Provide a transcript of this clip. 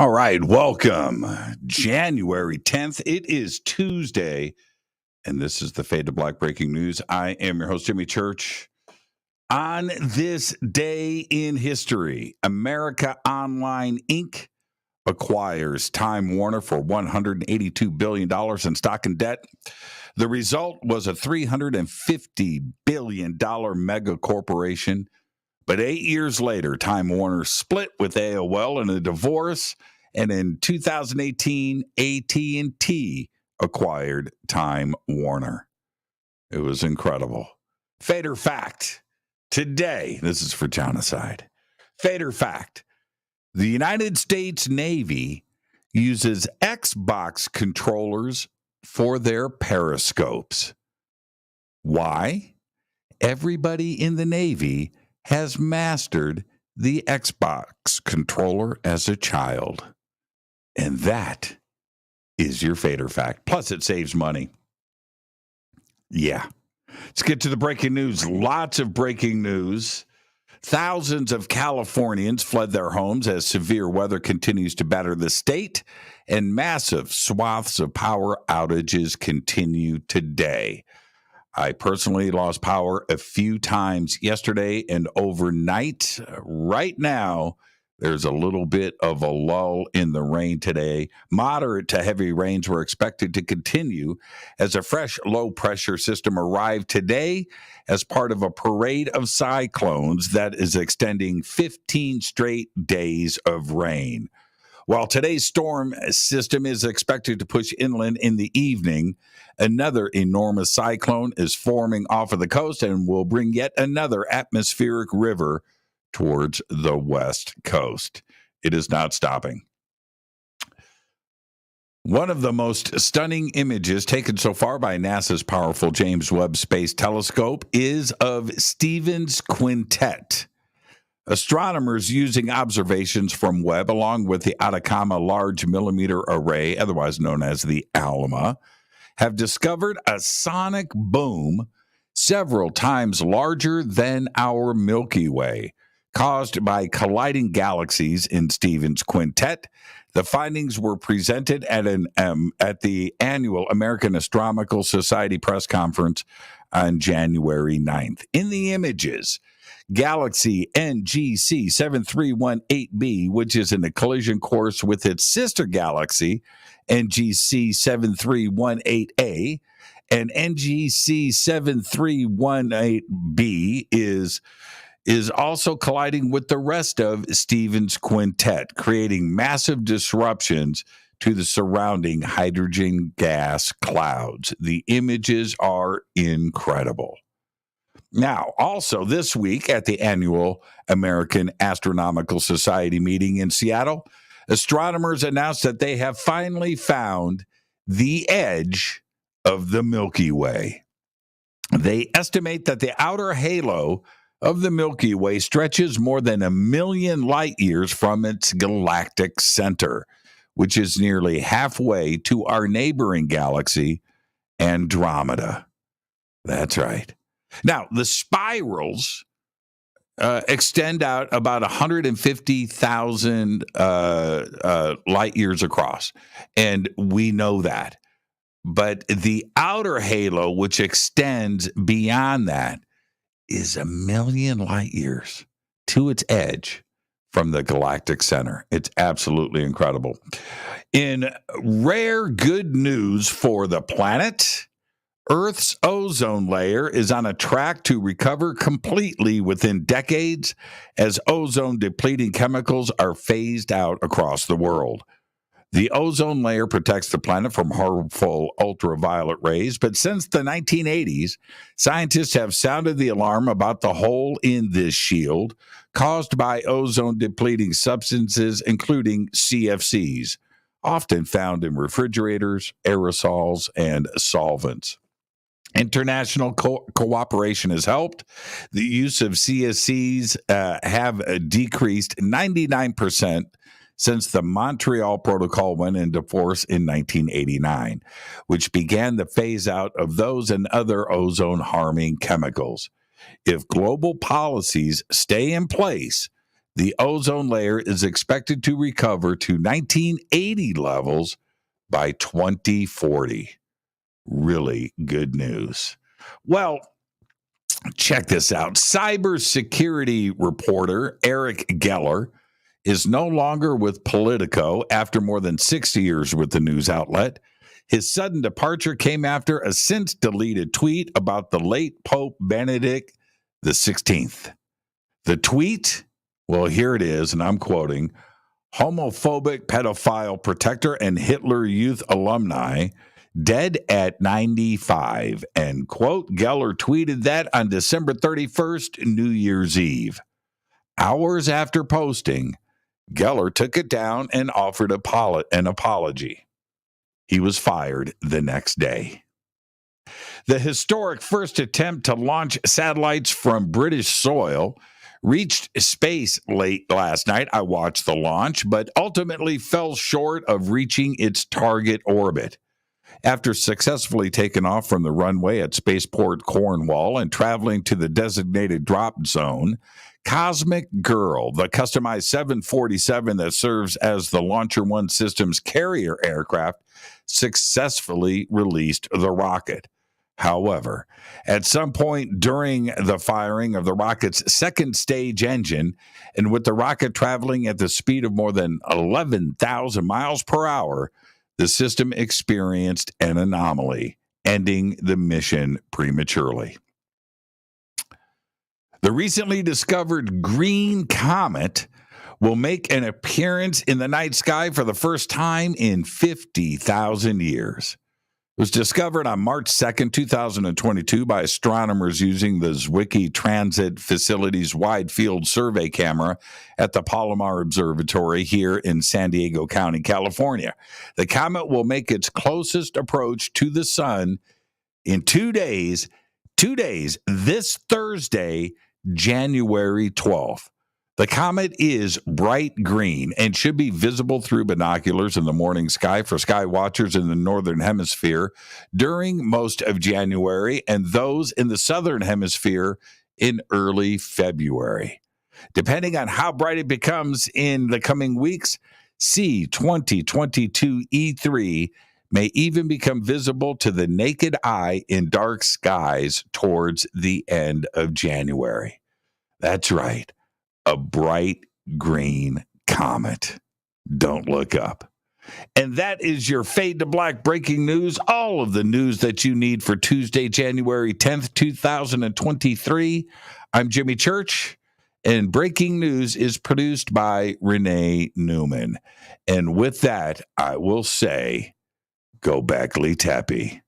All right, welcome. January 10th. It is Tuesday, and this is the Fade to Black breaking news. I am your host, Jimmy Church. On this day in history, America Online Inc. acquires Time Warner for $182 billion in stock and debt. The result was a $350 billion mega corporation. But 8 years later, Time Warner split with AOL in a divorce, and in 2018, AT&T acquired Time Warner. It was incredible. Fader fact. Today, this is for Jonaside. Fader fact. The United States Navy uses Xbox controllers for their periscopes. Why? Everybody in the Navy has mastered the Xbox controller as a child. And that is your Fader fact. Plus, it saves money. Yeah. Let's get to the breaking news. Lots of breaking news. Thousands of Californians fled their homes as severe weather continues to batter the state, and massive swaths of power outages continue today. I personally lost power a few times yesterday and overnight. Right now, there's a little bit of a lull in the rain today. Moderate to heavy rains were expected to continue as a fresh low-pressure system arrived today as part of a parade of cyclones that is extending 15 straight days of rain. While today's storm system is expected to push inland in the evening, another enormous cyclone is forming off of the coast and will bring yet another atmospheric river towards the west coast. It is not stopping. One of the most stunning images taken so far by NASA's powerful James Webb Space Telescope is of Stephan's Quintet. Astronomers using observations from Webb, along with the Atacama Large Millimeter Array, otherwise known as the ALMA, have discovered a sonic boom several times larger than our Milky Way, caused by colliding galaxies in Stephan's Quintet. The findings were presented at the annual American Astronomical Society press conference on January 9th. In the images, Galaxy NGC 7318b, which is in a collision course with its sister galaxy, NGC 7318a, and NGC 7318b is also colliding with the rest of Stephan's Quintet, creating massive disruptions to the surrounding hydrogen gas clouds. The images are incredible. Now, also this week at the annual American Astronomical Society meeting in Seattle, astronomers announced that they have finally found the edge of the Milky Way. They estimate that the outer halo of the Milky Way stretches more than 1 million light years from its galactic center, which is nearly halfway to our neighboring galaxy, Andromeda. That's right. Now, the spirals extend out about 150,000 light years across, and we know that. But the outer halo, which extends beyond that, is 1 million light years to its edge from the galactic center. It's absolutely incredible. In rare good news for the planet, Earth's ozone layer is on a track to recover completely within decades as ozone-depleting chemicals are phased out across the world. The ozone layer protects the planet from harmful ultraviolet rays, but since the 1980s, scientists have sounded the alarm about the hole in this shield caused by ozone-depleting substances, including CFCs, often found in refrigerators, aerosols, and solvents. International cooperation has helped. The use of CFCs have decreased 99% since the Montreal Protocol went into force in 1989, which began the phase out of those and other ozone-harming chemicals. If global policies stay in place, The ozone layer is expected to recover to 1980 levels by 2040. Really good news. Well, check this out. Cybersecurity reporter Eric Geller is no longer with Politico after more than 60 years with the news outlet. His sudden departure came after a since deleted tweet about the late Pope Benedict XVI. The tweet, well, here it is, and I'm quoting, homophobic pedophile protector and Hitler Youth alumni dead at 95, end quote. Geller tweeted that on December 31st, New Year's Eve. Hours after posting, Geller took it down and offered an apology. He was fired the next day. The historic first attempt to launch satellites from British soil reached space late last night. I watched the launch, but ultimately fell short of reaching its target orbit. After successfully taking off from the runway at Spaceport Cornwall and traveling to the designated drop zone, Cosmic Girl, the customized 747 that serves as the Launcher One Systems carrier aircraft, successfully released the rocket. However, at some point during the firing of the rocket's second stage engine, and with the rocket traveling at the speed of more than 11,000 miles per hour, the system experienced an anomaly, ending the mission prematurely. The recently discovered green comet will make an appearance in the night sky for the first time in 50,000 years. It was discovered on March 2nd, 2022 by astronomers using the Zwicky Transit Facility's Wide Field Survey camera at the Palomar Observatory here in San Diego County, California. The comet will make its closest approach to the sun in 2 days, this Thursday, January 12th. The comet is bright green and should be visible through binoculars in the morning sky for sky watchers in the northern hemisphere during most of January and those in the southern hemisphere in early February. Depending on how bright it becomes in the coming weeks, C-2022 E3 may even become visible to the naked eye in dark skies towards the end of January. That's right. A bright green comet. Don't look up. And that is your Fade to Black breaking news. All of the news that you need for Tuesday, January 10th, 2023. I'm Jimmy Church, and breaking news is produced by Renee Newman. And with that, I will say, go back, Lee Tappy.